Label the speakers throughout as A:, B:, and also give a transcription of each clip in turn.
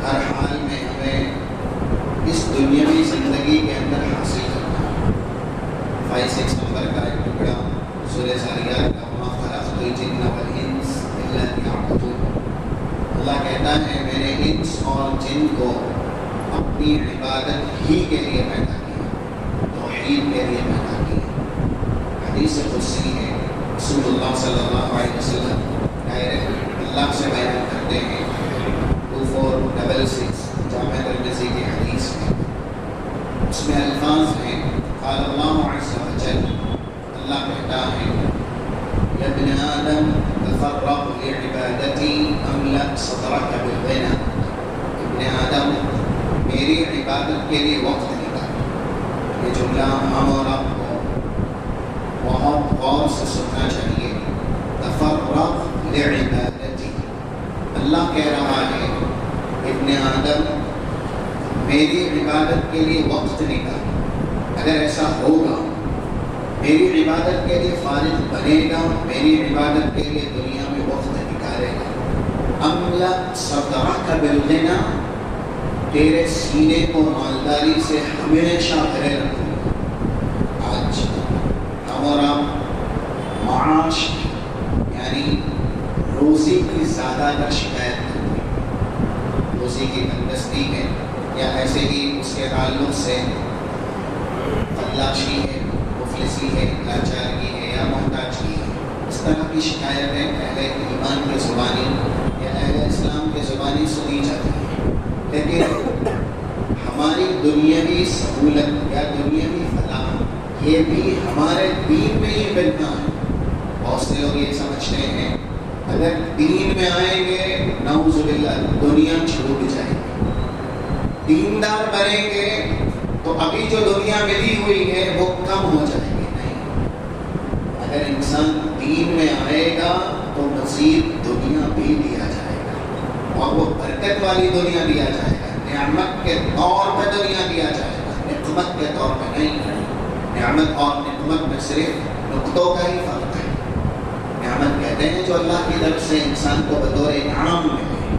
A: ہر حال میں ہمیں اس دنیاوی زندگی کے اندر حاصل کرنا ہے۔ 5-6 نمبر کا ایک ٹکڑا سورہ ذاریات کا، وَمَا خَلَقْتُ الْجِنَّ وَالْإِنسَ إِلَّا لِيَعْبُدُونِ۔ اللہ کہتا ہے میں نے انس اور جن کو اپنی عبادت ہی کے لیے پیدا کیا، توحید کے لیے پیدا کیا۔ حدیث قدسی ہے، رسول اللہ صلی اللہ علیہ وسلم ڈائریکٹ اللہ سے بیان کرتے ہیں، 2466 جامع ترمذی کی حدیث ہے۔ اس میں الفاظ ہیں، قال اللہ عز وجل، اللہ کہتا ہے یا ابن آدم تفرغ لعبادتی املأ صدرک بالغنى، ابن آدم میری عبادت کے لیے وقت نکال۔ یہ جملہ ہم اور آپ کو بہت غور سے سننا چاہیے۔ تفرغ لعبادتی، اللہ کہہ رہا ہے ابن آدم میری عبادت کے لیے وقت نکال۔ اگر ایسا ہوگا، میری عبادت کے لیے فارغ بنے گا، میری عبادت کے لیے دنیا میں وقت نکالے گا، املأ صدرک بالغنى، تیرے سینے کو مالداری سے ہمیشہ بھرے رکھوں گا۔ آج ہم اور آپ معاش یعنی روزی کی زیادہ تر شکایت کرتے ہیں، روزی کی تندرستی ہے یا ایسے ہی اس کے تعلق سے فلاشی ہے، مفلسی ہے، لاچارگی ہے یا محتاجگی ہے، اس طرح کی شکایتیں اہل ایمان کی زبانی یا اہل اسلام کی زبانی سنی جاتی ہیں۔ لیکن ہماری دنیاوی سہولت یا دنیاوی فلاح یہ بھی ہمارے دین میں ہی ملنا ہے۔ بہت سے لوگ یہ سمجھتے ہیں اگر دین میں آئیں گے نعوذ باللہ دنیا چھوٹ جائے گی، دیندار بنیں گے تو ابھی جو دنیا ملی ہوئی ہے وہ کم ہو جائے گی۔ نہیں، اگر انسان دین میں آئے گا تو مزید دنیا بھی دیا جائے گا، اور وہ برکت والی دنیا دیا جائے گا، نعمت کے طور پہ دنیا دیا جائے گا، نقمت کے طور پہ نہیں۔ نعمت اور نقمت میں صرف نقطوں کا ہی فرق ہے۔ نعمت کہتے ہیں جو اللہ کی طرف سے انسان کو بطور انعام ملے،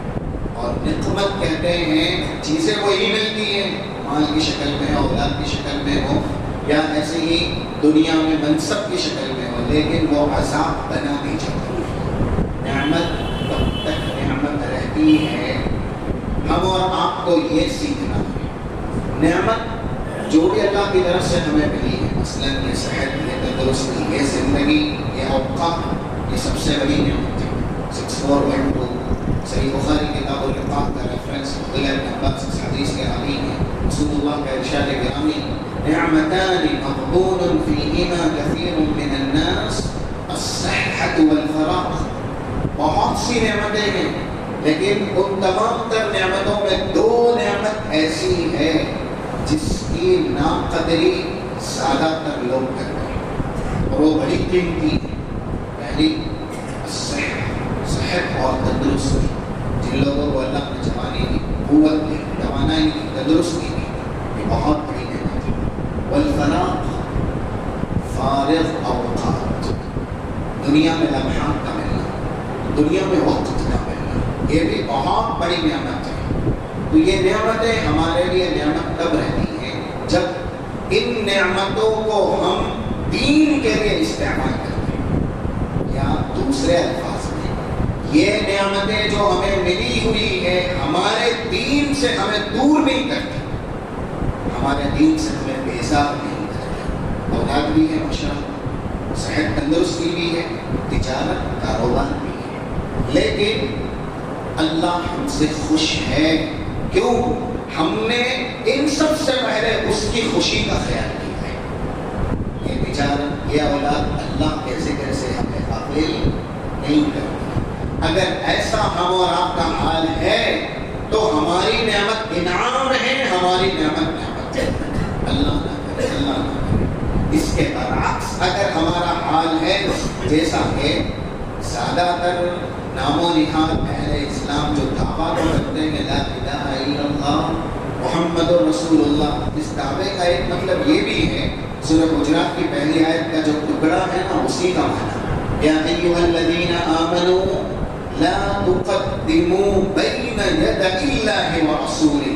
A: اور نقمت کہتے ہیں چیزیں وہی ملتی ہیں مال کی شکل میں، اولاد کی شکل میں ہو، یا ایسے ہی دنیا میں منصب کی شکل میں ہو، لیکن وہ عذاب بنا دی جاتی ہے۔ نعمت کب تک نعمت رہتی ہے، ہم اور آپ کو یہ سیکھنا ہے۔ نعمت جو بھی اللہ کی طرف سے ہمیں ملی ہے، مثلاً یہ صحت، یہ تندرستی، یہ زندگی، یہ اوقات، یہ سب سے بڑی نعمت ہے۔ 6412 صحیح بخاری کتاب الرقاق کا ریفرنس عبداللہ بن عباس اس حدیث کے راوی ہیں، رسول اللہ کا ارشاد گرامی، نعمتان مغبون فیہما کثیر من الناس الصحۃ والفراغ۔ بہت سی نعمتیں ہیں، لیکن ان تمام تر نعمتوں میں دو نعمت ایسی ہے جس کی ناقدری زیادہ تر لوگ کرتے ہیں، اور وہ بڑی قیمتی ہے۔ پہلی صحت اور تندرستی، جن لوگوں کو اللہ نے جوانی دی، قوت دی، توانائی دی، تندرستی دی، یہ بہت بڑی نعمت ہے۔ والفراغ، فارغ اوقات، دنیا میں لمحات کا ملنا، دنیا میں وقت کا ملنا، یہ بھی بہت بڑی نعمت ہے۔ تو یہ نعمتیں ہمارے لیے نعمت کب رہتی ہیں؟ جب ان نعمتوں کو ہم دین کے لیے استعمال کرتے ہیں، یا دوسرے الفاظ میں یہ نعمتیں جو ہمیں ملی ہوئی ہے ہمارے دین سے ہمیں دور نہیں کرتی، ہمارے دین سے ہمیں بیزار نہیں کرتی۔ اولاد بھی ہے ماشاءاللہ، صحت تندرستی بھی ہے، تجارت کاروبار بھی ہے، لیکن اللہ ہم سے خوش ہے۔ کیوں؟ ہم نے ان سب سے پہلے اس کی خوشی کا خیال کیا ہے۔ یہ تجارت، یہ اولاد اللہ کے ذکر سے ہمیں غافل نہیں کرتی۔ اگر ایسا ہم اور آپ کا حال ہے تو ہماری نعمت انعام ہے، ہماری نعمت ہے۔ اللہ نہ کرے، اللہ نہ کرے۔ اس کے برعکس اگر ہمارا حال ہے جیسا کہ زیادہ تر نام و نہاد اہل اسلام جو دعویٰ کرتے ہیں لا الہ الا اللہ محمد رسول اللہ، اس دعوے کا ایک مطلب یہ بھی ہے، سورہ حجرات کی پہلی آیت کا جو ٹکڑا ہے نا، اسی کا معنی یا ایھا الذین آمنوا لا تقدموا بین ید اللہ ورسولہ،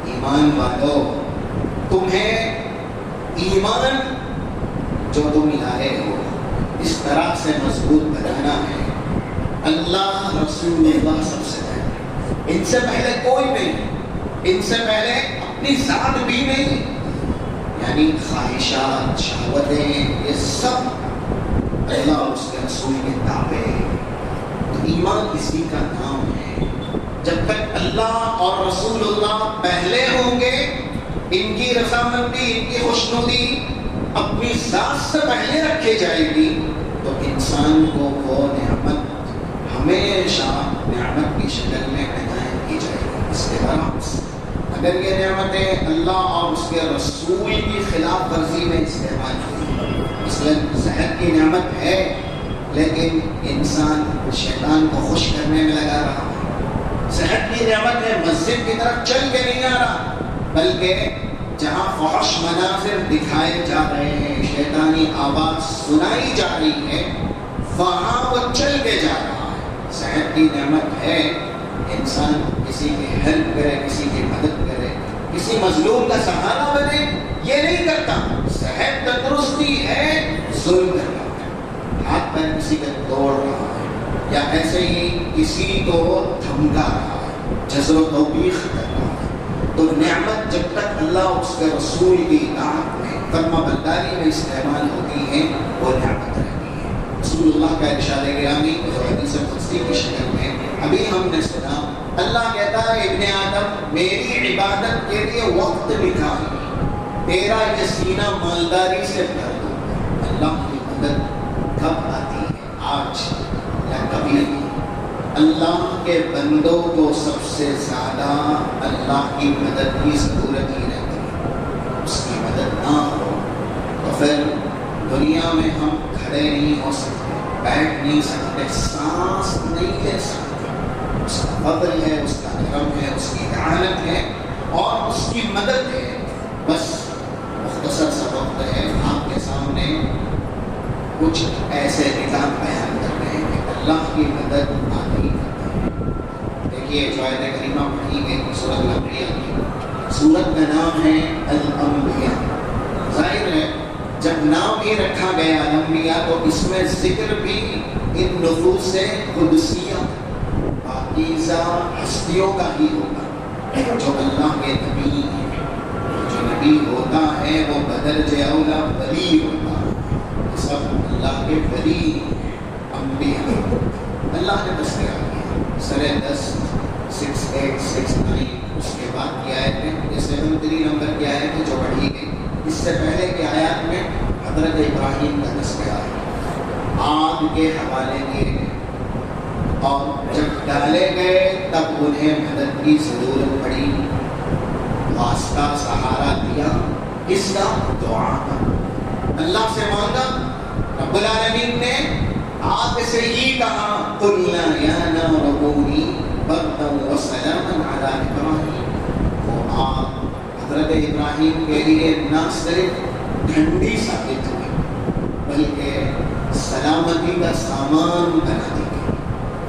A: ایمان والو تمہیں ایمان جو تم لائے ہو اس طرح سے مضبوط بنانا ہے، اللہ رسول اللہ سب سے پہلے، ان سے پہلے کوئی نہیں، ان سے پہلے اپنی ذات بھی نہیں، یعنی خواہشات، شہوتیں، یہ سب اللہ اور اس کے رسول کے تابع۔ تو ایمان اسی کا نام ہے۔ جب تک اللہ اور رسول اللہ پہلے ہوں گے، ان کی رضامندی، ان کی خوشنودی اپنی ذات سے پہلے رکھی جائے گی، تو انسان کو وہ نعمت ہمیشہ نعمت کی شکل میں عنایت کی جائے گی۔ اس کے برعکس اگر یہ نعمتیں اللہ اور اس کے رسول کی خلاف ورزی میں استعمال ہوئی، مثلاً صحت کی نعمت ہے لیکن انسان شیطان کو خوش کرنے میں لگا رہا ہے، صحت کی نعمت ہے مسجد کی طرف چل کے نہیں آ رہا، بلکہ جہاں فحش مناظر دکھائے جا رہے ہیں، شیطانی آواز سنائی جا رہی ہے، وہاں وہ چل کے جا رہا ہے۔ صحت کی نعمت ہے، انسان کسی کی ہیلپ کرے، کسی کی مدد کرے، کسی مظلوم کا سہارا بنے، یہ نہیں کرتا۔ صحت تندرستی ہے، ظلم کر رہا ہے، ہاتھ پیر کسی کا توڑ رہا ہے، یا ایسے ہی کسی کو دھمکا رہا ہے، جزر و توبیخ کر رہا ہے۔ تو نعمت جب تک اللہ اور اس کے رسول کی اطاعت میں، فرما برداری میں استعمال ہوتی ہے، وہ نعمت رہتی ہے۔ رسول اللہ کا ارشاد گرامی جو حدیث قدسی کی شکل میں ابھی ہم نے سنا، اللہ کہتا ہے ابن آدم میری عبادت کے لیے وقت نکال، تیرا یہ سینہ مالداری سے بھر دو۔ اللہ کی مدد کب آتی ہے؟ آج یا کبھی نہیں۔ اللہ کے بندوں کو سب سے زیادہ اللہ کی مدد کی ضرورت ہی رہتی ہے۔ اس کی مدد نہ ہو تو پھر دنیا میں ہم کھڑے نہیں ہو سکتے، بیٹھ نہیں سکتے، سانس نہیں لے سکتے۔ اس کا فضل ہے، اس کا کرم ہے، اس کی اعانت ہے اور اس کی مدد ہے۔ بس مختصر سا وقت ہے، آپ کے سامنے کچھ ایسے نظام بیان کر رہے ہیں کہ اللہ کی مدد آتی ہے۔ دیکھیے جو آیت کریمہ پڑھی گئی سورۃ الانبیاء کی، سورت کا نام ہے الانبیاء۔ ظاہر ہے جب نام ہی رکھا گیا الانبیاء تو اس میں ذکر بھی ان نفوس قدسیہ پاکیزہ ہستیوں کا ہی ہوگا جو اللہ کے نبی ہیں۔ جو نبی ہوتا ہے وہ بدرجہ اولا ولی ہوتا ہے، سب اللہ کے ولی انبیاء۔ اللہ نے تذکرہ کیا سرے 10 6869 اس کے بعد کی آیت میں، یہ 73 نمبر کی آیت ہے جو پڑھی گئی۔ اس سے پہلے کی آیات میں حضرت ابراہیم کا تذکرہ ہے، آگ کے حوالے کیے گئے اور جب ڈالے گئے تب انہیں مدد کی ضرورت پڑی، واسطہ سہارا دیا، کس کا؟ دعا کا، اللہ سے مانگا۔ رب العالمین نے آگ سے ہی کہا قُلْنَا يَا نَارُ كُونِي بَرْدًا وَسَلَامًا عَلَىٰ إِبْرَاهِيمَ۔ وہ آگ حضرت ابراہیم کے لیے نہ صرف ٹھنڈی ثابت ہوئی بلکہ سلامتی کا سامان بنا دی گئی۔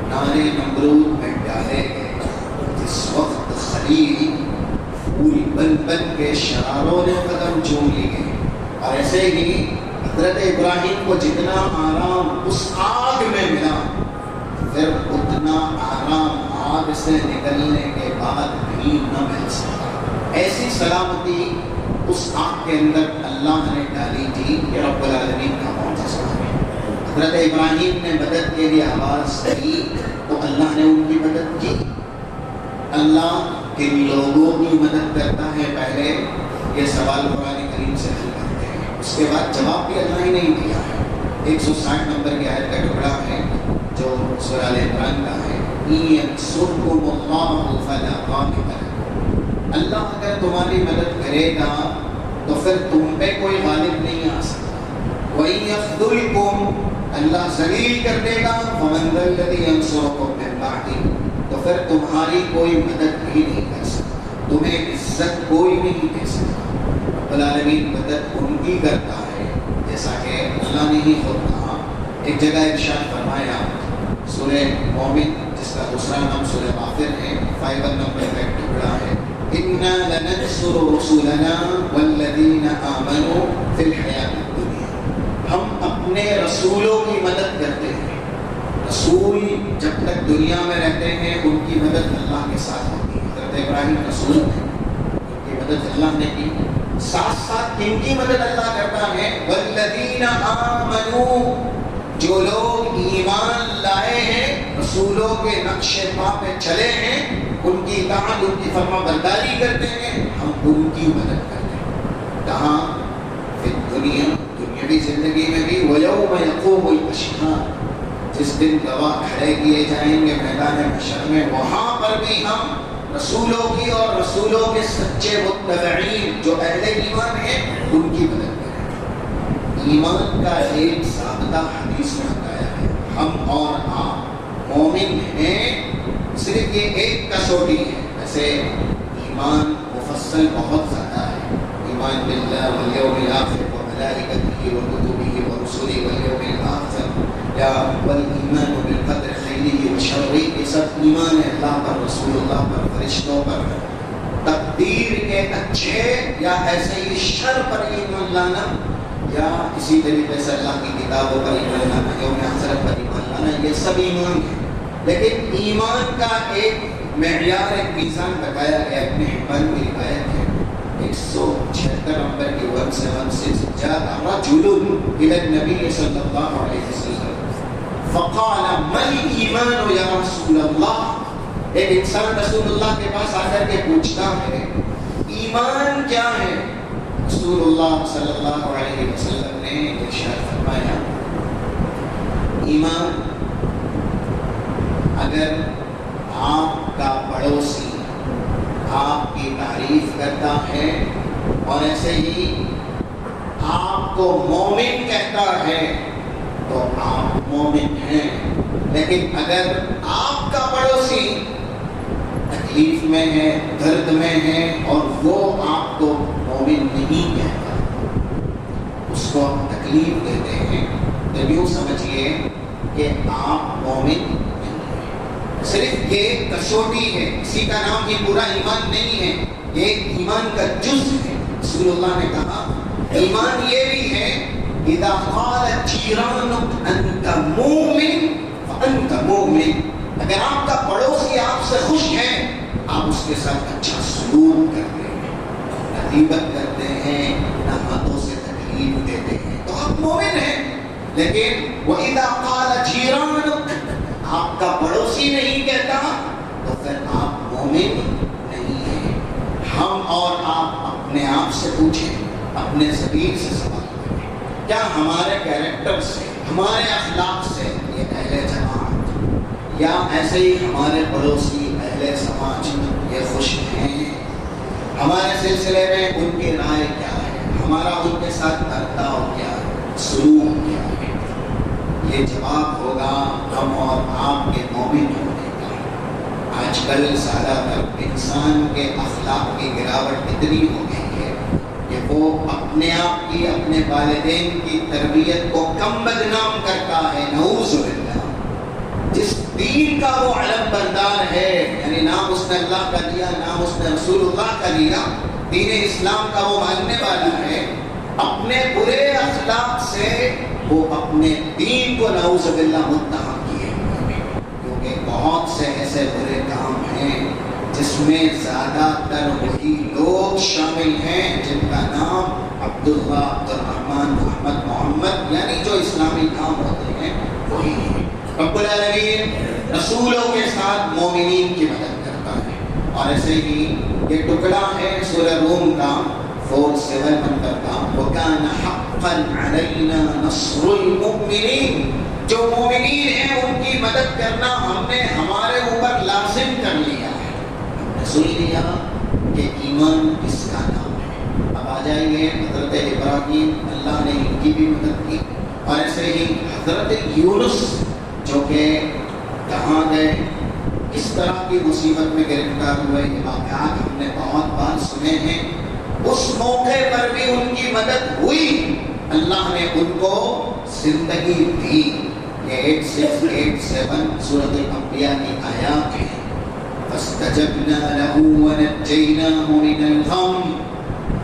A: نارے نمرود میں ڈالے گئے، جس وقت خلیل پھول بن بن کے شراروں نے قدم چوم لی گئے، اور ایسے ہی حضرت ابراہیم کو جتنا آرام اس آگ میں ملا، پھر اتنا آرام آگ سے نکلنے کے بعد بھی نہ مل سکا۔ ایسی سلامتی اس آگ کے اندر اللہ نے ڈالی تھی کہ رب العالمین کا معجزہ ہے۔ حضرت ابراہیم نے مدد کے لیے آواز کی تو اللہ نے ان کی مدد کی۔ اللہ کن لوگوں کی مدد کرتا ہے؟ پہلے یہ سوال قرآن کریم سے حل کرتے ہیں، اس کے بعد جواب بھی اللہ ہی نہیں دیا ہے۔ 160 نمبر کی آیت کا ٹکڑا ہے جو سورہ آل عمران کا ہے، يَنْصُرْكُمُ اللَّهُ فَلَا غَالِبَ لَكُمْ۔ اللہ اگر تمہاری مدد کرے گا تو پھر تم پہ کوئی غالب نہیں آ سکتا۔ وَإِن يَخْذُلْكُمْ، اللہ ذلیل کر دے گا، فَمَنْ ذَا الَّذِي يَنْصُرُكُم مِّن بَعْدِهِ، تو پھر تمہاری کوئی مدد بھی نہیں کر سکتا، تمہیں عزت کوئی نہیں دے سکتا۔ رب العالمین مدد ان کی کرتا ہے جیسا کہ اللہ نے ہی خود کہا۔ ایک جگہ ارشاد فرمایا سورہ مومن جس کا دوسرا نام سورہ غافر ہے، 5 نمبر کا ایک ٹکڑا ہے، اِنَّا لَنَنصُرُ رُسُلَنَا وَالَّذِينَ آمَنُوا فِي الْحَيَاةِ الدُّنْيَا، ہم اپنے رسولوں کی مدد کرتے ہیں۔ رسول جب تک دنیا میں رہتے ہیں ان کی مدد اللہ کے ساتھ ہوتی ہے۔ حضرت ابراہیم رسول ہیں، ان کی مدد اللہ نے کی، ساتھ ساتھ کن کی مدد اللہ کرتا ہے؟ والذین آمنوا، جو لوگ ایمان لائے ہیں، رسولوں کے نقش پا پہ چلے ہیں، ان کی اطاعت، ان کی فرما برداری کرتے ہیں، ہم ان کی مدد کرتے ہیں۔ کہاں؟ فی الدنیا، دنیاوی زندگی میں بھی، وَيَوْمَ يَقُومُ الْأَشْهَادُ، جس دن گواہ کھڑے کیے جائیں گے میدان محشر میں، وہاں پر بھی ہم رسولوں کی اور رسولوں کے سچے متبعین جو اہل ایمان ہیں ان کی مدد کریں۔ ایمان کا ایک ضابطہ حدیث میں بتایا ہے، ہم اور آپ مومن ہیں، صرف یہ ایک کسوٹی ہے۔ ویسے ایمان مفصل بہت زیادہ ہے، ایمان باللہ والیوم الآخر وملائکتہ وکتبہ ورسلہ والیوم الآخر، یا والایمان بالقدر خیرہ وشرہ، یہ سب ایمان ہے اللہ پر، رسول اللہ پر، فرشتوں پر، تقدیر کے اچھے یا ایسے ہی شر پر ایمان لانا، یا اسی طریقے سے اللہ کی کتابوں پر ایمان لانا، یوم آخرت پر ایمان لانا، یہ سب ایمان ہے۔ لیکن ایمان کا ایک معیار، ایک میزان بتایا گیا، ابن حبان کی روایت ہے 176 نمبر کی 176، جاء رجل الى النبی صلی اللہ علیہ وسلم فقال ما الایمان یا رسول اللہ، ایک انسان رسول اللہ کے پاس آ کر کے پوچھتا ہے ایمان کیا ہے؟ رسول اللہ صلی اللہ علیہ وسلم نے ارشاد فرمایا، ایمان اگر آپ کا پڑوسی آپ کی تعریف کرتا ہے اور ایسے ہی آپ کو مومن کہتا ہے تو آپ مومن ہیں، لیکن اگر آپ کا پڑوسی تکلیف میں ہے، درد میں ہے اور وہ آپ کو مومن نہیں کہتا، اس کو آپ تکلیف دیتے ہیں، تو یوں سمجھیے کہ آپ مومن نہیں ہیں۔ صرف یہ کسوٹی ہے، اسی کا نام یہ پورا ایمان نہیں ہے، یہ ایمان کا جز ہے۔ رسول اللہ نے کہا ایمان یہ بھی ہے، اذا قال جیرانک انت مومن فانت مومن، اگر آپ کا پڑوسی آپ سے خوش ہے، آپ اس کے ساتھ اچھا سلوک کرتے ہیں، نہ غیبت کرتے ہیں، نہ ہاتھوں سے تکلیف دیتے ہیں، تو آپ مومن ہیں۔ لیکن وَإِذَا قَالَ جِيرَانُكَ، آپ کا پڑوسی نہیں کہتا تو پھر آپ مومن نہیں ہیں۔ ہم اور آپ اپنے آپ سے پوچھیں، اپنے ضمیر سے سوال کریں، کیا ہمارے کیریکٹر سے، ہمارے اخلاق سے یہ اہل جماعت یا ایسے ہی ہمارے پڑوسی اہل سماج یہ خوش ہیں؟ ہمارے سلسلے میں ان کی رائے کیا ہے؟ ہمارا ان کے ساتھ برتاؤ کیا ہے؟ سلوک کیا ہے؟ یہ جواب ہوگا ہم اور آپ کے مومن ہونے کا۔ آج کل زیادہ تر انسان کے اخلاق کی گراوٹ اتنی ہو گئی ہے کہ وہ اپنے آپ کی، اپنے والدین کی تربیت کو کم بدنام کرتا ہے، نعوذ باللہ۔ جس دین کا وہ علم بردار ہے، یعنی نام اس نے اللہ کا لیا، نام اس نے رسول اللہ کا لیا، دین اسلام کا وہ ماننے والا ہے، اپنے برے اخلاق سے وہ اپنے دین کو نعوذ باللہ متہم کیے ہوئے ہیں، کیونکہ بہت سے ایسے برے کام ہیں جس میں زیادہ تر وہی لوگ شامل ہیں جن کا نام عبداللہ، عبد الرحمن، محمد، محمد، یعنی جو اسلامی نام ہوتے ہیں وہی ہیں۔ رب العالمین رسولوں کے ساتھ مومنین کی مدد کرتا ہے، اور ایسے ہی یہ ٹکڑا ہے سورہ روم کا 47 نمبر کا، وَكَانَ حَقًّا عَلَيْنَا نَصْرُ الْمُؤْمِنِينَ، جو مومنین ہیں ان کی مدد کرنا ہم نے ہمارے اوپر لازم کر لیا ہے۔ ہم نے سن لیا کہ ایمان کس کا نام ہے۔ اب آ جائیے حضرت ابراہیم، اللہ نے ان کی بھی مدد کی، اور ایسے ہی حضرت یونس جو کہ کہاں گئے، کس طرح کی مصیبت میں گرفتار ہوئے، یہ واقعات ہم نے بہت بار سنے ہیں۔ اس موقع پر بھی ان کی مدد ہوئی، اللہ نے ان کو زندگی دی۔ 8687 سورۃ الانبیاء کی آیات ہیں. فاستجبنا له ونجیناہ من الغم.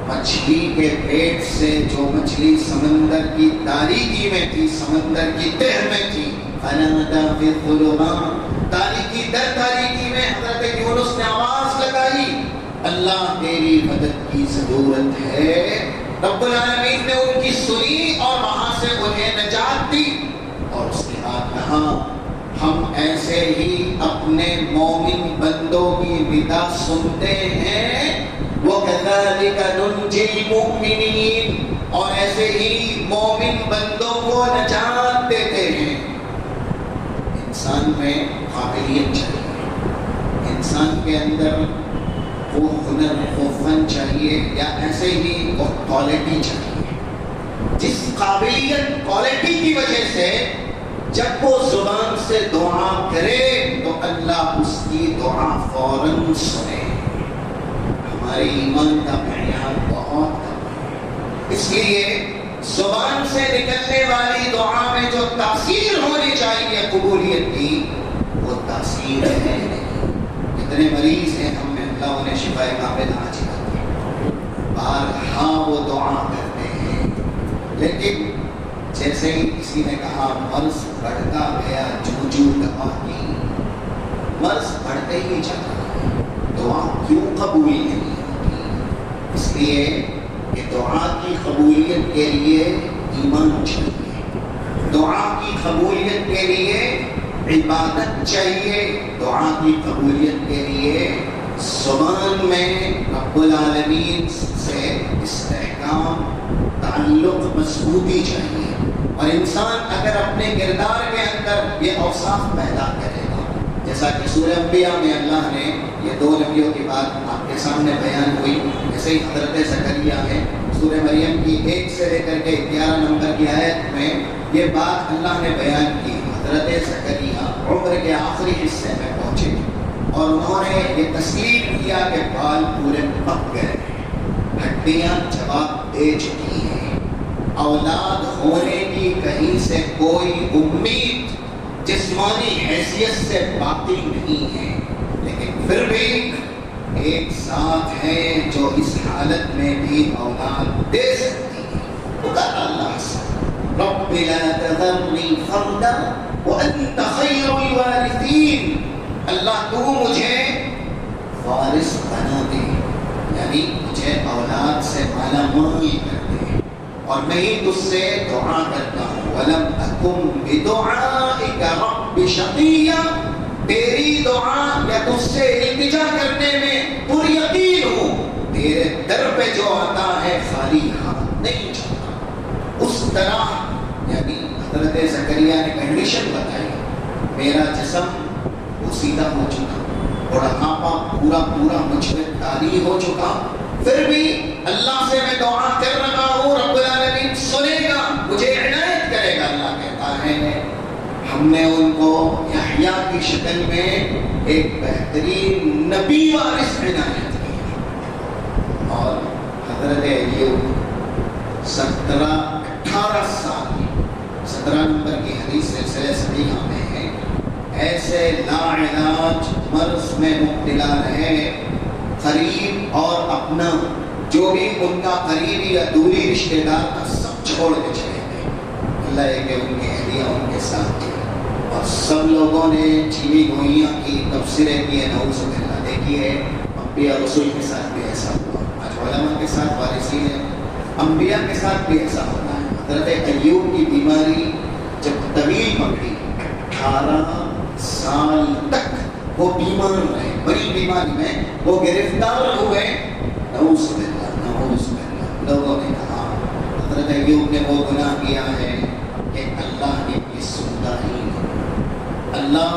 A: مچھلی کے پیٹ سے جو مچھلی سمندر کی تاریکی میں تھی، سمندر کی تہ میں تھی، فنادى في الظلمات، تاریکی در تاریکی میں حضرت یونس نے آواز لگائی، اللہ تیری مدد کی ضرورت ہے. رب العالمین نے ان کی سنی اور وہاں سے انہیں نجات دی. اور اس کے بعد کہا ہم ایسے ہی اپنے مومن بندوں کی ندا سنتے ہیں، وَكَذَلِكَ نُنْجِي الْمُؤْمِنِينَ، اور ایسے ہی مومن بندوں کو نجات دیتے ہیں. انسان میں قابلیت چاہیے، انسان کے اندر وہ ہنر، وہ فن چاہیے، یا ایسے ہی وہ کوالٹی چاہیے. جس قابلیت، کوالٹی کی وجہ سے جب وہ زبان سے دعا کرے تو اللہ اس کی دعا فوراً سنے. ہمارے ایمان کا معیار بہت کم ہے، اس لیے زبان سے نکلنے والی دعا میں جو تاثیر ہونی چاہیے قبولیت کی، وہ تاثیر ہے نہیں. کتنے مریض ہیں ہم میں اللہ انہیں شفا کامل عاجل کرتے، بارہا وہ دعا کرتے ہیں، لیکن جیسے ہی کسی نے کہا مرض بڑھتا گیا، جوجو دوا کی، مرض بڑھتے ہی چلا، دعا کیوں قبول نہیں ہوتی؟ اس لیے کہ دعا کی قبولیت کے لیے ایمان چاہیے، دعا کی قبولیت کے لیے عبادت چاہیے، دعا کی قبولیت کے لیے زبان میں رب العالمین سے استحکام، تعلق، مضبوطی چاہیے. اور انسان اگر اپنے کردار کے اندر یہ اوصاف پیدا کرے گا، جیسا کہ سورہ انبیاء میں اللہ نے یہ دو نبیوں کی بات آپ کے سامنے بیان ہوئی، جیسے ہی حضرت زکریا ہے سورہ مریم کی 1 سے لے کر کے 11 نمبر کی آیت میں یہ بات اللہ نے بیان کی. حضرت زکریا عمر کے آخری حصے میں پہنچے اور انہوں نے یہ تسلیم کیا کہ بال پورے پک گئے، ہڈیاں جواب دے چکی ہیں، اولاد ہونے کی کہیں سے کوئی امید جسمانی حیثیت سے باقی نہیں ہے، لیکن پھر بھی ایک ساتھ ہے جو اس حالت میں بھی اولاد دے سکتی ہے. پکار اللہ سے، رب لا تذرنی فردا وانت خیر الوارثین، اللہ تو مجھے وارث بنا دے، یعنی مجھے اولاد سے مالا مال کر دے، اور میں ہی تجھ سے دعا کرتا ہوں. وَلَمْ أَكُمْ بِدُعَائِكَ رَبِّ شَقِيًّا، تیری دعا یا تجھ سے التجا کرنے میں پر یقین ہوں، تیرے در پہ جو آتا ہے خالی ہاتھ نہیں جاتا. اس طرح یعنی حضرت زکریا نے کنڈیشن بتائی، میرا جسم وہ سیدھا ہو چکا، بڑھاپا پورا مجھ میں طاری ہو چکا، پھر بھی اللہ سے میں دعا کر رہا ہوں، رب العالمین سنے گا، مجھے عنایت کرے گا. اللہ کہتا ہے ہم نے ان کو یحییٰ کی شکل میں ایک بہترین نبی وارث عنایت کیا. اور حضرت ایوب 17-18 سال، 17 نمبر کی حدیث سلسلہ صحیحہ میں ہے، ایسے لا علاج مرض میں مبتلا رہے، قریب اور اپنا جو بھی ان کا قریبی یا دوری رشتہ دار تھا سب چھوڑ کے چلے گئے. اللہ ہے کہ ان کی اہلیہ ان کے ساتھ تھی، اور سب لوگوں نے چینی گوئیاں کی، تبصرے کیے، نعوذ باللہ. دیکھیے انبیاء رسول کے ساتھ بھی ایسا ہوا، آج علماء کے ساتھ، وارثین انبیاء کے ساتھ بھی ایسا ہوتا ہے. حضرت ایوب کی بیماری جب طویل پکڑی، 18 سال تک وہ بیمار رہے، بڑی بیماری میں وہ گرفتار ہوئے. نعوذ باللہ، نعوذ باللہ. لوگوں نے کہا حضرت ایوب نے وہ گناہ کیا ہے کہ اللہ ان کی سنتا ہی نہیں، اللہ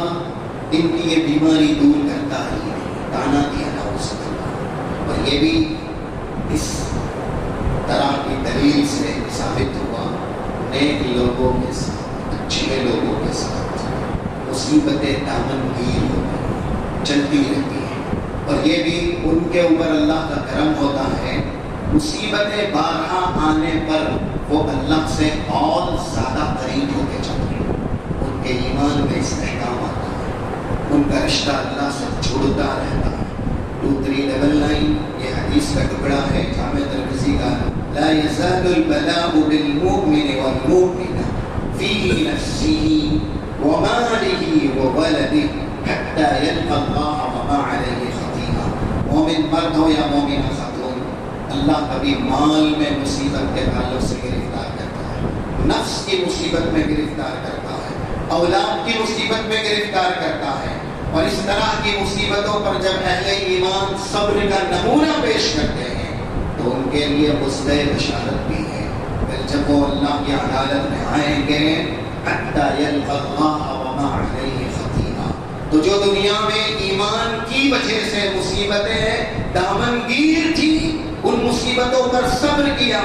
A: ان کی یہ بیماری دور کرتا ہی نہیں، تانا دیا. نعوذ باللہ. اور یہ بھی اس طرح کی دلیل سے ثابت ہوا، نیک لوگوں کے ساتھ، اچھے لوگوں کے ساتھ مصیبتیں دامن گیر ہوتی چلتی رہتی ہیں، اور یہ بھی ان کے اوپر اللہ کا کرم ہوتا ہے. مصیبتیں بارہا آنے پر وہ اللہ سے اور زیادہ قریب ہو کے چلتے ہیں، وہ کہ ایمان میں استحکام آتا ہے، ان کا رشتہ اللہ سے جڑتا رہتا ہے۔ 2399 یہ حدیث کا ٹکڑا ہے جامع ترمذی کا، لا يزال البلاء بالمؤمن والمؤمنة في نفسه وماله وولده حتى يلقى الله وما عليه خطيئة۔ مومن مرد ہو یا مومنہ خاتون، اللہ کبھی مال میں مصیبت کے تعلق سے گرفتار کرتا ہے، نفس کی مصیبت میں گرفتار کرتا ہے، اولاد کی مصیبت میں گرفتار کرتا ہے، اور اس طرح کی مصیبتوں پر جب اہل ایمان صبر کا نمونہ پیش کرتے ہیں تو ان کے لیے مصدع بشارت بھی ہے۔ پھر جب وہ اللہ کی عدالت میں آئیں گے حتی یلقی اللہ وما علیہ خطیئہ، تو جو دنیا میں ایمان کی وجہ سے مصیبتیں دامنگیر تھی، ان مصیبتوں پر صبر کیا،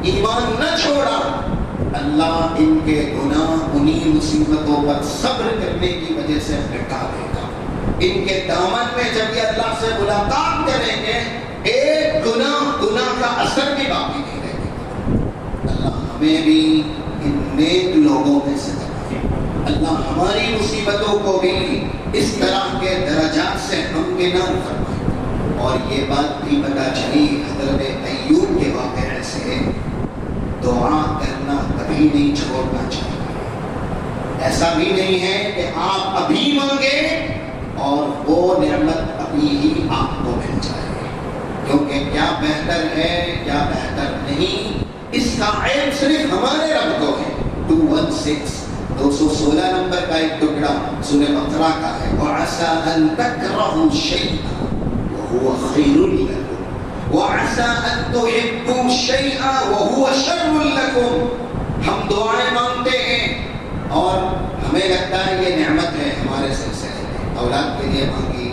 A: ایمان نہ چھوڑا، اللہ ان کے گناہ انہی مصیبتوں پر صبر کرنے کی وجہ سے مٹا دے گا۔ ان کے دامن میں جب یہ اللہ سے ملاقات کریں گے، ایک گناہ کا اثر بھی باقی نہیں رہے گا۔ اللہ ہمیں بھی ان نیک لوگوں میں سے بنائے، اللہ ہماری مصیبتوں کو بھی اس طرح کے درجات سے ہمکنار فرمائے۔ اور یہ بات بھی پتہ چلی حضرت ایوب کے واقعے سے، دعا کرنا کبھی نہیں چھوڑنا چاہیے۔ ایسا بھی نہیں ہے کہ آپ ابھی مانگے اور وہ نعمت ابھی ہی آپ کو مل جائے، کیونکہ کیا بہتر ہے کیا بہتر نہیں اس کا علم صرف ہمارے رب کو ہے۔ 216 نمبر کا ایک ٹکڑا سورہ بقرہ کا ہے، وَعَسَىٰ أَن تَكْرَهُوا شَيْئًا وَهُوَ خَيْرٌ لَكُمْ وَعَسَىٰ أَن تُحِبُّوا شَيْئًا وَهُوَ شَرٌّ لَكُمْ۔ ہم دعائیں مانگتے ہیں اور ہمیں لگتا ہے یہ نعمت ہے ہمارے سلسلے میں، اولاد کے لیے مانگی،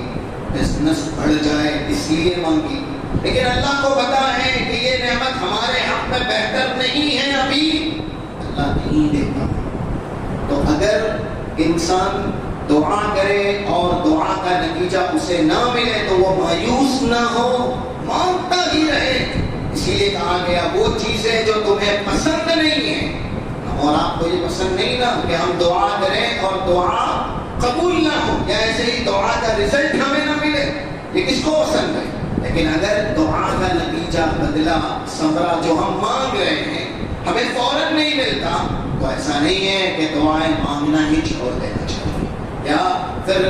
A: بزنس بڑھ جائے اس لیے مانگی، لیکن اللہ کو پتا ہے کہ یہ نعمت ہمارے حق میں بہتر نہیں ہے، ابھی اللہ نہیں دیتا۔ تو اگر انسان دعا کرے اور دعا کا نتیجہ اسے نہ ملے تو وہ مایوس نہ ہو، مانگتا ہی رہے۔ اسی لیے کہا گیا وہ چیزیں جو تمہیں پسند نہیں ہیں، اور آپ کو یہ پسند نہیں نا کہ ہم دعا کریں اور دعا قبول نہ ہو، یا ایسے ہی دعا کا رزلٹ ہمیں نہ ملے، یہ کس کو پسند ہے؟ لیکن اگر دعا کا نتیجہ بدلا ثمرہ جو ہم مانگ رہے ہیں ہمیں فوراً نہیں ملتا، تو ایسا نہیں ہے کہ دعائیں مانگنا ہی چھوڑ دینا چاہیے، یا پھر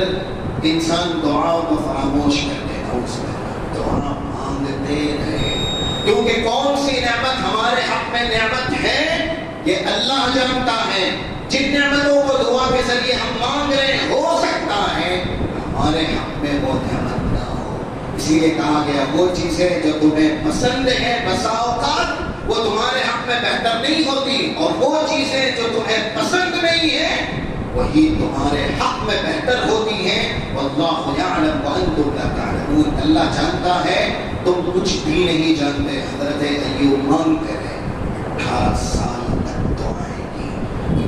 A: انسان دعاؤں کو فراموش کر دینا، اس میں دعا مانگتے رہے، کیونکہ کون سی نعمت ہمارے حق میں نعمت ہے یہ اللہ جانتا ہے۔ جن نعمتوں کو دعا کے ذریعے ہم مانگ رہے ہیں ہو سکتا ہے ہمارے حق میں وہ نعمت نہ ہو، اسی لیے کہا گیا وہ چیزیں جو تمہیں پسند ہیں بسا اوقات وہ تمہارے حق میں بہتر نہیں ہوتی، اور وہ چیزیں جو تمہیں پسند نہیں ہیں وہی تمہارے حق میں بہتر ہوتی ہیں۔ واللہ یعلم وانتم لا تعلمون، اللہ جانتا ہے تم کچھ بھی نہیں جانتے۔ حضرت ایوب مانگتے رہے 18 سال تک دعائیں کی،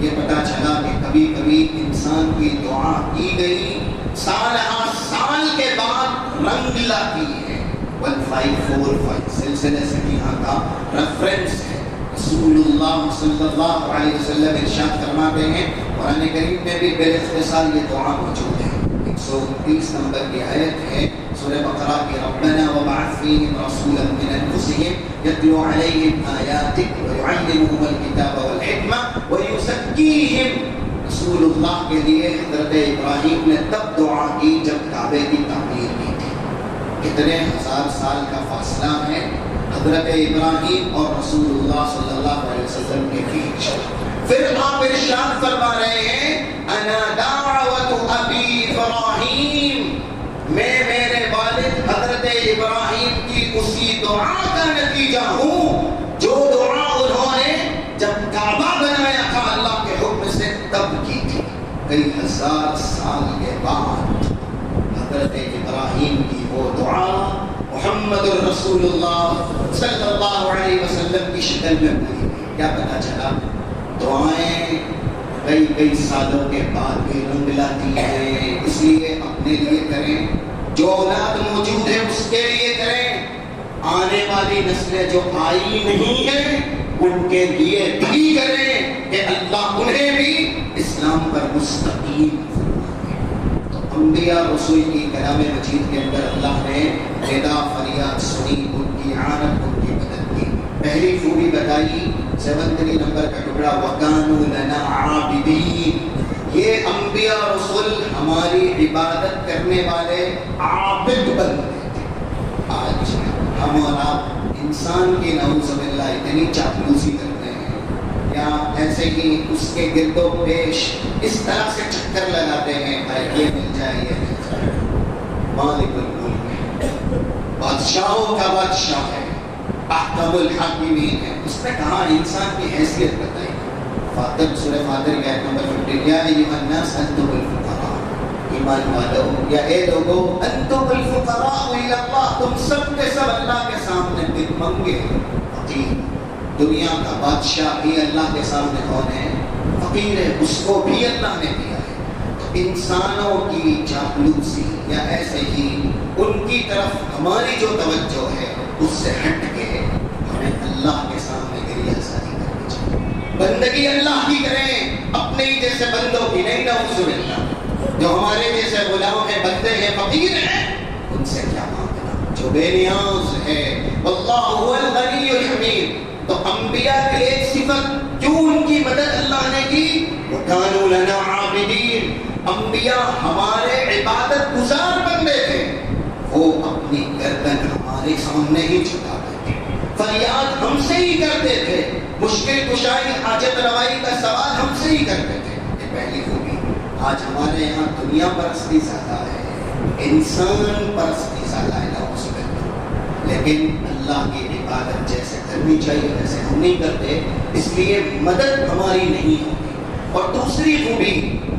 A: یہ پتا چلا کہ کبھی کبھی انسان کی دعا کی گئی سال سال کے بعد رنگ لاتی ہے۔ 1545 سلسلے صحیحہ کا ریفرنس ہے۔ رسول اللہ صلی اللہ علیہ وسلم ارشاد فرماتے ہیں، قرآن کریم میں بھی بے اختصار یہ دعا موجود ہے۔ 129 نمبر کی آیت ہے سورہ بقرہ کی، ربنا وبعث فیہم رسولا من انفسہم یتلو علیہم آیاتک ویعلمہم الکتاب والحکمہ ویزکیہم۔ رسول اللہ کے لیے حضرت ابراہیم نے تب دعا کی جب کعبے کی تعمیر کی تھی۔ کتنے ہزار سال کا فاصلہ ہے حضرت ابراہیم اور رسول اللہ صلی اللہ علیہ وسلم کے بیچ۔ پھر آپ ارشاد فرما رہے ہیں، انا دعوت ابی ابراہیم، میں میرے والد حضرت ابراہیم کی اسی دعا کا نتیجہ ہوں جو دعا انہوں نے جب کعبہ بنایا تھا اللہ کے حکم سے تب کی تھی۔ کئی ہزار سال کے بعد حضرت ابراہیم کی وہ دعا محمد الرسول اللہ صلی اللہ علیہ وسلم کی شکل میں پوری ہوئی۔ کیا پتا چلا؟ دعائیں کئی سالوں کے بعد بھی رنگ لاتی ہیں، اس لیے اپنے لیے کریں، جو اولاد موجود ہے اس کے لیے کریں، آنے والی نسلیں جو آئی نہیں ہیں ان کے لیے بھی کریں کہ اللہ انہیں بھی اس اسلام پر مستقیم فرمانے. تو انبیاء رسول کی کلام مجید کے اندر اللہ نے ندا فریاد سنی، ان کی عانت، ان کی مدد کی. پہلی خوبی بتائی 73 نمبر کا ٹکڑا وَكَانُوا لَنَا عَابِدِينَ. یہ انبیاء رسول ہماری عبادت کرنے والے عابد بن گئے تھے. آج ہم اور آپ انسان کی نعوذ باللہ اتنی چاپلوسی کرتے ہیں یا ایسے ہی اس کے گرد و پیش اس طرح سے چکر لگاتے ہیں کہ یہ مل جائے یہ مل جائے. مالک الملک، بادشاہوں کا بادشاہ ہے، احکم الحاکمین ہے. اس نے کہا انسان کی حیثیت بتائی. فاطر سورہ فاطر کی آیت نمبر 50 یا ایھا الناس انتم الفقراء، ایمان والو یا اے لوگو انتم الفقراء الی اللہ، تم سب کے سب اللہ کے سامنے بھیک منگے فقیر. دنیا کا بادشاہ بھی اللہ کے سامنے کون ہے؟ فقیر ہے. اس کو بھی اللہ نے دیا ہے. تو انسانوں کی چاپلوسی یا ایسے ہی ان کی طرف ہماری جو توجہ ہے اس سے ہٹ کے ہمیں اللہ کے سامنے گریہ ساری کرنی چاہیے. بندگی اللہ کی کریں، اپنے ہی جیسے بندوں کی نہیں. نعوذ باللہ، جو ہمارے جیسے غلام ہیں، بندے ہیں، فقیر ہیں، ان سے کیا مانگنا؟ جو بے نیاز ہے. واللہ هو الغنی الحمید. تو انبیاء کی ایک صفت کیوں ان کی مدد اللہ نے کی؟ وَكَانُوا لَنَا عَابِدِينَ. انبیاء ہمارے عبادت گزار بندے تھے. وہ اپنی گردن ہمارے سامنے ہی جھکاتے تھے، فریاد ہم سے ہی کرتے تھے، مشکل کشائی حاجت روائی کا سوال ہم سے ہی کرتے تھے. یہ پہلی خوبی. آج ہمارے یہاں دنیا پرستی زیادہ ہے، انسان پرستی زیادہ ہے. نعوذ باللہ. لیکن اللہ کی عبادت جیسے کرنی چاہیے ویسے ہم نہیں کرتے، اس لیے مدد ہماری نہیں ہوتی. اور دوسری خوبی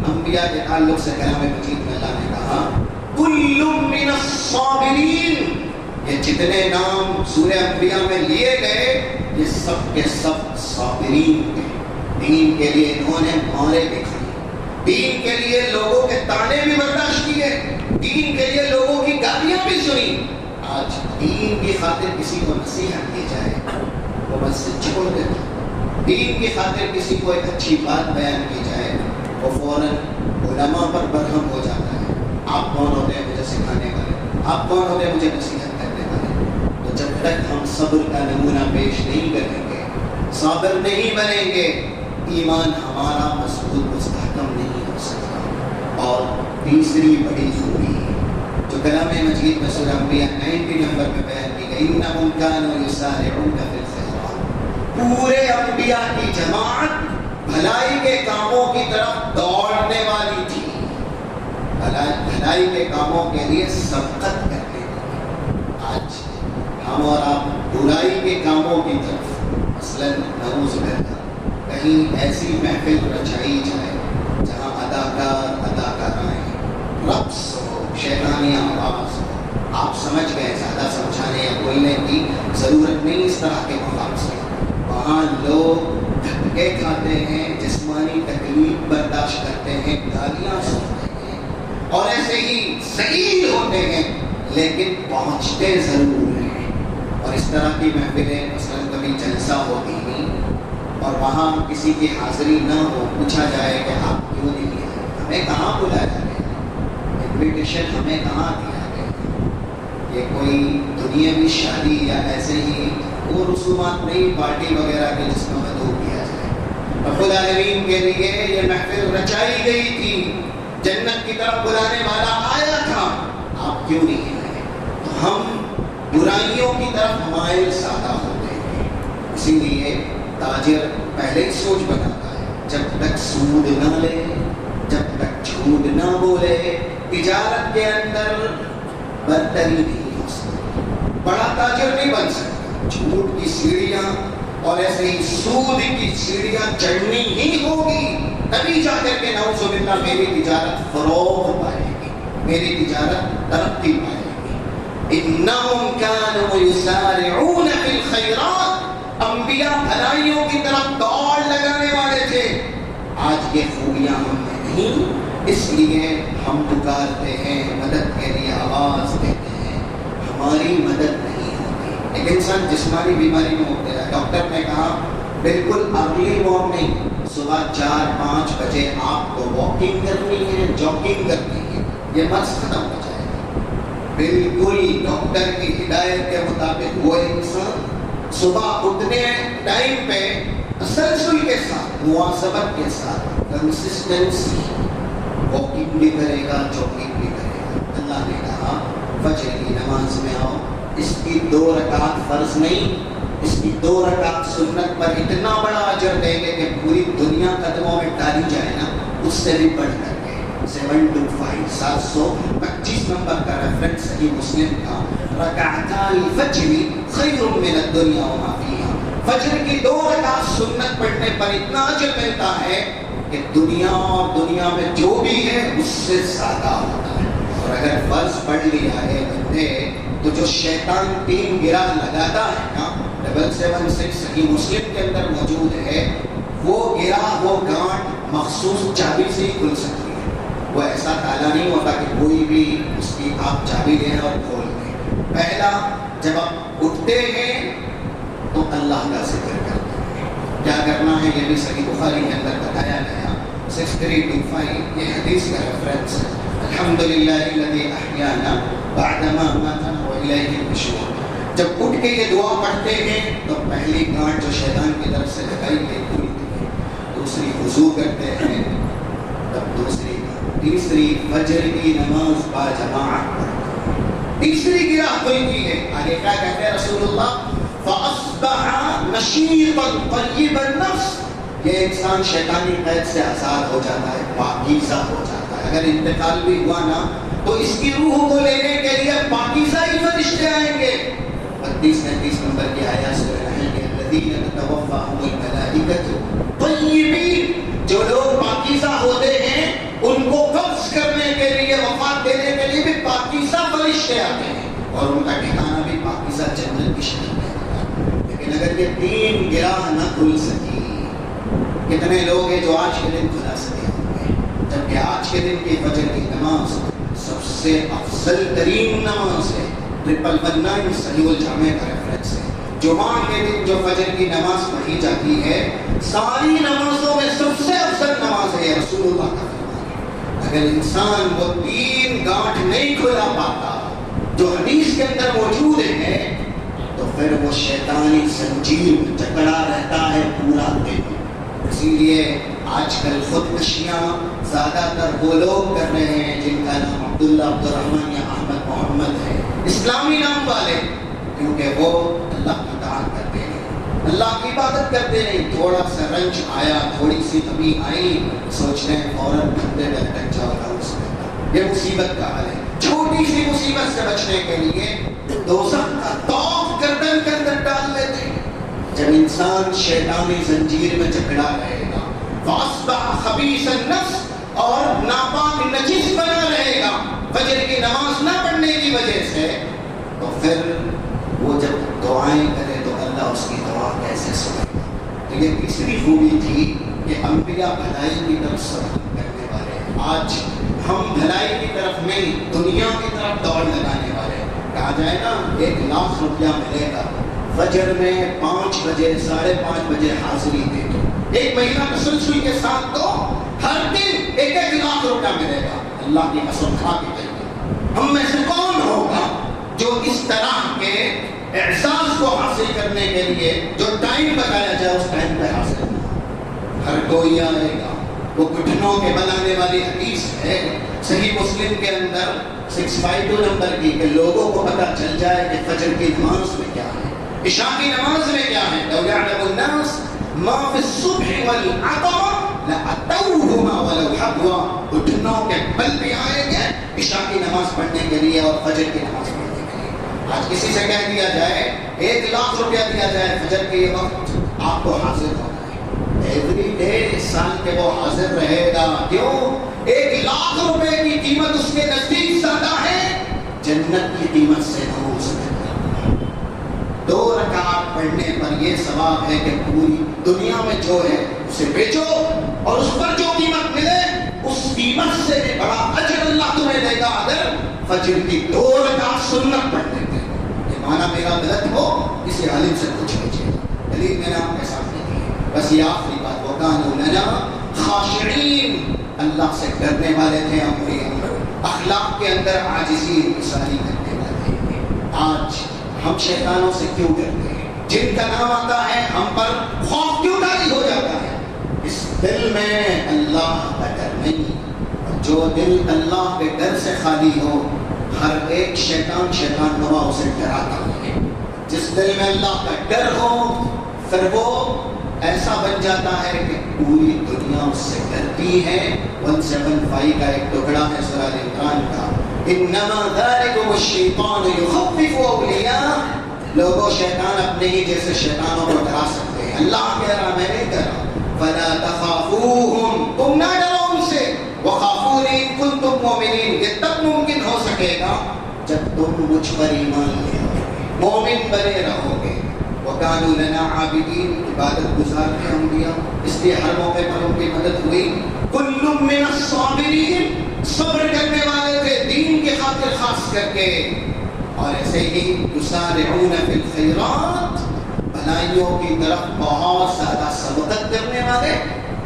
A: انبیاء کے تعلق سے کلام مجید میں اللہ نے کہا کل من الصابرین. یہ جتنے نام سورہ انبیاء میں لیے گئے یہ سب کے سب صابرین کے. دین کے لیے انہوں نے مارے بھی کھائی، دین کے لیے لوگوں کے تانے بھی برداشت کیے، دین کے لیے لوگوں کی گالیاں بھی سنی. آج دین کی خاطر کسی کو نصیحت کی جائے وہ بس سے چھوڑ دیتا. دین کی خاطر کسی کو ایک اچھی بات بیان کی جائے وہ فوراً علماء پر برہم ہو جاتا ہے. آپ کون ہوتے ہیں مجھے سکھانے والے؟ آپ کون ہوتے ہیں مجھے نصیحت کرنے والے؟ تو جب تک ہم صبر کا نمونہ پیش نہیں کریں گے، صابر نہیں بنیں گے، ایمان ہمارا مضبوط مستحکم نہیں ہو سکتا. اور تیسری بڑی خوبی جو کلام مجید میں سورہ انبیاء 90 نمبر میں بیان کی گئی انہم کانوا یسارعون فی الخیرات. پورے انبیاء کی جماعت بھلائی کے کاموں کی طرف دوڑنے والی تھی، بھلائی کے کاموں کے لیے سبقت کرنے والی. آج ہم اور آپ برائی کے کاموں کی طرف، مثلا نعوذ باللہ کہیں ایسی محفل رچائی جائے جہاں اداکارائیں، رقص ہو، شیطانی آواز ہو. آپ سمجھ گئے، زیادہ سمجھانے یا بولنے کی ضرورت نہیں. اس طرح کے مقام سے وہاں لوگ دھکے کھاتے ہیں، جسمانی تکلیف برداشت کرتے ہیں، گالیاں سنتے ہیں اور ایسے ہی ذلیل ہوتے ہیں، لیکن پہنچتے ضرور ہیں. اور اس طرح کی محفلیں مثلا کبھی جلسہ ہوتی ہیں اور وہاں کسی کی حاضری نہ ہو، پوچھا جائے کہ آپ کیوں نہیں آئے، ہمیں کہاں بلایا جائے، انویٹیشن ہمیں کہاں دیا گیا. یہ کوئی دنیاوی شادی یا ایسے ہی وہ رسومات نہیں پارٹی وغیرہ کے جس میں مدعو کیا جائے. رب العالمین کے لیے یہ محفل رچائی گئی تھی، جنت کی طرف بلانے والا آیا تھا، آپ کیوں نہیں آئے؟ تو ہم برائیوں کی طرف مائل زیادہ ہوتے ہیں. اسی لیے تاجر پہلے ہی سوچ بناتا ہے، جب تک سود نہ لے، جب تک جھوٹ نہ بولے، تجارت کے اندر برتری نہیں ہو سکتی، بڑا تاجر نہیں بن سکتا. جھوٹ کی سیڑھیاں اور ایسے ہی سود کی سیڑھیاں چڑھنی ہی ہوگی، تبھی جا کر کے نعوذ باللہ میری تجارت فروغ پائے گی، میری تجارت ترقی پائے گی. انہم کانوا یسارعون فی الخیرات. انبیاء بھلائیوں کی طرف دوڑ لگانے والے تھے. آج یہ خوبیاں ہم میں نہیں، اس لیے ہم پکارتے ہیں، مدد کے لیے آواز دیتے ہیں، ہماری مدد نہیں ہوتی. ایک انسان جسمانی بیماری میں مبتلا ہے، ڈاکٹر نے کہا بالکل ارلی مارننگ صبح 4-5 بجے آپ کو واکنگ کرنی ہے، جاگنگ کرنی ہے، یہ مرض ختم ہو جائے گا۔ بالکل ڈاکٹر کی ہدایت کے مطابق وہ انسان صبح اٹھنے ٹائم پہ تسلسل کے ساتھ، مواظبت کے ساتھ، کنسسٹنسی، واکنگ بھی کرے گا، جاگنگ بھی کرے گا۔ اللہ نے کہا فجر کی نماز میں آؤ، اس کی 2 رکعت فرض نہیں، اس کی 2 رکعت سنت پر اتنا بڑا اجر دیں گے کہ پوری دنیا قدموں میں ڈالی جائے نا، اس سے بھی بڑھ کر کے 725 نمبر کا ریفرنس صحیح مسلم کا، رکعتا الفجر خیر من الدنیا وما فیہا، فجر کی 2 رکعت سنت پڑھنے پر اتنا اجر ملتا ہے کہ دنیا اور دنیا میں جو بھی ہے اس سے زیادہ ہوتا ہے۔ اور اگر فرض پڑھ لیا ہے بندے تو جو شیطان 3 گرہ لگاتا ہے نا، 776 صحیح مسلم کے اندر موجود ہے، وہ گرہ، وہ گانٹ مخصوص چابی سے ہی کھل سکتی ہے۔ وہ ایسا تالا نہیں ہوتا کہ کوئی بھی اس کی آپ چابی لیں اور کھول دیں۔ پہلا، جب آپ اٹھتے ہیں تو اللہ کا ذکر کرتے ہیں۔ کیا کرنا ہے یہ بھی صحیح بخاری کے اندر بتایا گیا، 6325 یہ حدیث کا ریفرنس ہے۔ الحمدللہ الذی احیانا بعدما اماتنا والیہ النشور۔ جب اٹھ کے یہ دعا پڑھتے ہیں تو پہلی گانٹ جو شیطان کی طرف سے لگائی گئی کھلتی ہے، دوسری وضو کرتے ہیں تب دوسری گانٹ، تیسری فجر کی نماز با جماعت پڑھتے ہیں، تیسری گرہ کھلتی ہے۔ آگے کیا کہتے ہیں رسول اللہ؟ فَأَصْبَحَ نَشِيطًا طَيِّبَ النَّفْسِ، یہ انسان شیطانی قید سے آزاد ہو جاتا ہے، پاکیزہ ہو جاتا ہے۔ اگر انتقال بھی ہوا نا تو اس کی روح کو لینے کے لیے پاکیزہ ہی فرشتے آئیں گے۔ 32-33 نمبر کی آیات سے رہیں گے، الذین تتوفاہم الملائکۃ طیبین، جو لوگ پاکیزہ ہوتے ہیں ان کو قبض کرنے کے لیے، وفات دینے کے لیے بھی پاکیزہ فرشتے آتے ہیں، اور ان کا ٹھکانہ بھی پاکیزہ جنت کی شکل میں ہوتا ہے۔ لیکن اگر یہ 3 گرہ نہ کھل سکی، کتنے لوگ ہیں جو آج کے دن کھلا سکے ہوں گے، جبکہ آج کے دن کی فجر کی نماز سب سے افضل ترین نماز ہے۔ 1119 صحیح الجامع کا ریفرنس ہے۔ جمعہ کے دن جو فجر کی نماز پڑھی جاتی ہے، ساری نمازوں میں سب سے افضل نماز ہے، رسول اللہ کا فرمان ہے۔ اگر انسان وہ 3 گانٹ نہیں کھلا پاتا جو حدیث کے اندر موجود ہے، تو پھر وہ شیطانی زنجیر میں جکڑا رہتا ہے پورا دن۔ اسی لیے آج کل خودکشیاں زیادہ تر وہ لوگ کر رہے ہیں جن کا نام عبداللہ، عبدالرحمن یا احمد محمد ہے، اسلامی نام والے، کیونکہ وہ اللہ کی اطاعت کرتے ہیں، اللہ کی عبادت کرتے نہیں۔ تھوڑا سا رنج آیا، تھوڑی سی کمی آئی، سوچتے ہیں فوراً بندے میں لگ جاؤ اس میں، یہ مصیبت کا حل ہے۔ چھوٹی سی مصیبت سے بچنے کے لیے دوزخ کا طوق گردن کے اندر ڈال لیتے ہیں۔ جب انسان شیطانی زنجیر میں جکڑا رہے گا، فَأَصْبَحَ خَبِيثَ النَّفْسِ، اور ناپاک نجس بنا رہے گا فجر کی نماز نہ پڑھنے کی وجہ سے، تو پھر وہ جب دعائیں کرے تو اللہ اس کی دعا کیسے سنے گا؟ تو یہ تیسری خوبی تھی کہ انبیاء بھلائی کی طرف سبق کرنے والے ہیں۔ آج ہم بھلائی کی طرف نہیں، دنیا کی طرف دوڑ لگانے والے ہیں۔ کہا جائے نا 1 لاکھ روپیہ ملے گا، فجر میں 5 بجے 5:30 بجے حاضری دے دو، 1 مہینہ تسلسل کے ساتھ تو ہر دن 1 لاکھ روپیہ ملے گا۔ اللہ کی قسم کھا کے کہیے، ہم میں سے کون ہوگا جو اس طرح کے احساس کو حاصل کرنے کے لیے جو ٹائم بتایا جائے اس ٹائم پہ حاصل کرنا؟ ہر کوئی آئے گا۔ وہ گھٹنوں کے بنانے والی حدیث ہے صحیح مسلم کے اندر 652 نمبر کی، کہ لوگوں کو پتہ چل جائے کہ فجر کی نماز میں کیا ہے، عشاء کی نماز میں کیا ہے۔ لو يعلم الناس ما في الصبح والعتمة لأتوهما ولو حبوا، گھٹنوں کے بل بھی آئیں گے عشاء کی نماز پڑھنے کے لیے اور فجر کی نماز پڑھنے کے لیے۔ آج کسی سے کہہ دیا جائے 1 لاکھ روپیہ دیا جائے فجر کے یہ وقت آپ کو حاضر ہونا ہے، ایوری ڈے اس سال کے وہ حاضر رہے گا۔ کیوں؟ 1 لاکھ روپے کی قیمت اس کے نزدیک زیادہ ہے جنت کی قیمت سے نہ اس میں۔ 2 رکعت پڑھنے پر یہ ثواب ہے کہ پوری دنیا میں جو ہے اسے بیچو اور اس پر جو قیمت ملے اس قیمت سے بھی بڑا اجر اللہ تمہیں دے گا اگر فجر کی 2 رکعت سنت پڑھ لیتے۔ یہ معنی میرا غلط ہو کسی عالم سے پوچھ لیجیے، دلیل میں نے آپ کے سامنے دی ہے۔ بس یہ آخری بات، وَكَانُوا لَنَا خَاشِعِينَ، اللہ سے ڈرنے والے تھے انبیاء، اخلاق کے اندر عاجزی انکساری کرنے والے ہیں۔ آج ہم شیطانوں سے کیوں ڈرتے ہیں؟ جن کا نام آتا ہے ہم پر خوف کیوں طاری ہو جاتا ہے؟ اس دل میں اللہ کا ڈر نہیں، اور جو دل اللہ کے ڈر سے خالی ہو، ہر ایک شیطان نوا اسے ڈراتا ہے۔ جس دل میں اللہ کا ڈر ہو، پھر وہ ایسا بن جاتا ہے کہ پوری دنیا اس سے ڈرتی ہے۔ 175 کا ایک ٹکڑا ہے سورہ عمران کا، انما ذالکم الشیطان یخوف اولیاء، لوگوں شیطان اپنے ہی جیسے شیطانوں کو ڈرا سکتے ہیں۔ اللہ کہہ رہا میں نہیں ڈرا، فلا تخافوہم، تم نہ ڈرو ان سے، وخافونی ان کنتم مؤمنین، یہ تب ممکن ہو سکے گا جب تم مجھ پر ایمان لے آؤ گے، مومن بنے رہو گے۔ وَكَانُوا لَنَا عَابِدِينَ، عبادت گزار تھے انبیاء، اس لیے ہر موقع پر ان کی مدد ہوئی۔ كُلٌّ مِّنَ الصَّابِرِينَ، صبر کرنے والے تھے دین کی خاطر خاص کر کے، اور ایسے ہی يُسَارِعُونَ فِي الْخَيْرَاتِ، بھلائیوں کی طرف بہت زیادہ سبقت کرنے والے۔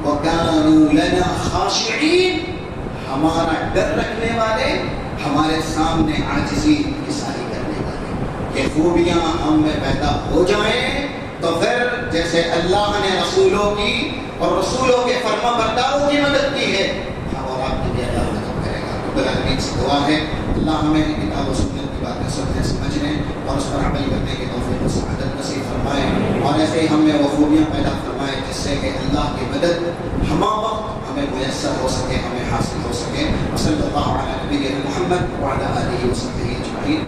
A: وَكَانُوا لَنَا خَاشِعِينَ، ہمارا ڈر رکھنے والے، ہمارے سامنے عاجزی انکساری کرنے والے۔ یہ خوبیاں ہم میں پیدا ہو جائیں تو پھر جیسے اللہ نے رسولوں کی اور رسولوں کے فرما برداروں کی مدد کی ہے، ہم اور آپ کی بھی اللہ مدد کرے گا۔ رب العالمین سے دعا ہے اللہ ہمیں کتاب و سنت کی باتیں سننے سمجھنے اور اس پر عمل کرنے کی توفیق و سعادت نصیب فرمائے، اور ایسے ہی ہم میں وہ خوبیاں پیدا فرمائے جس سے کہ اللہ کی مدد ہمہ وقت ہمیں میسر ہو سکے، ہمیں حاصل ہو سکے۔ صلی اللہ علیہ نبینا محمد وعلی آلہ وصحبہ اجمعین۔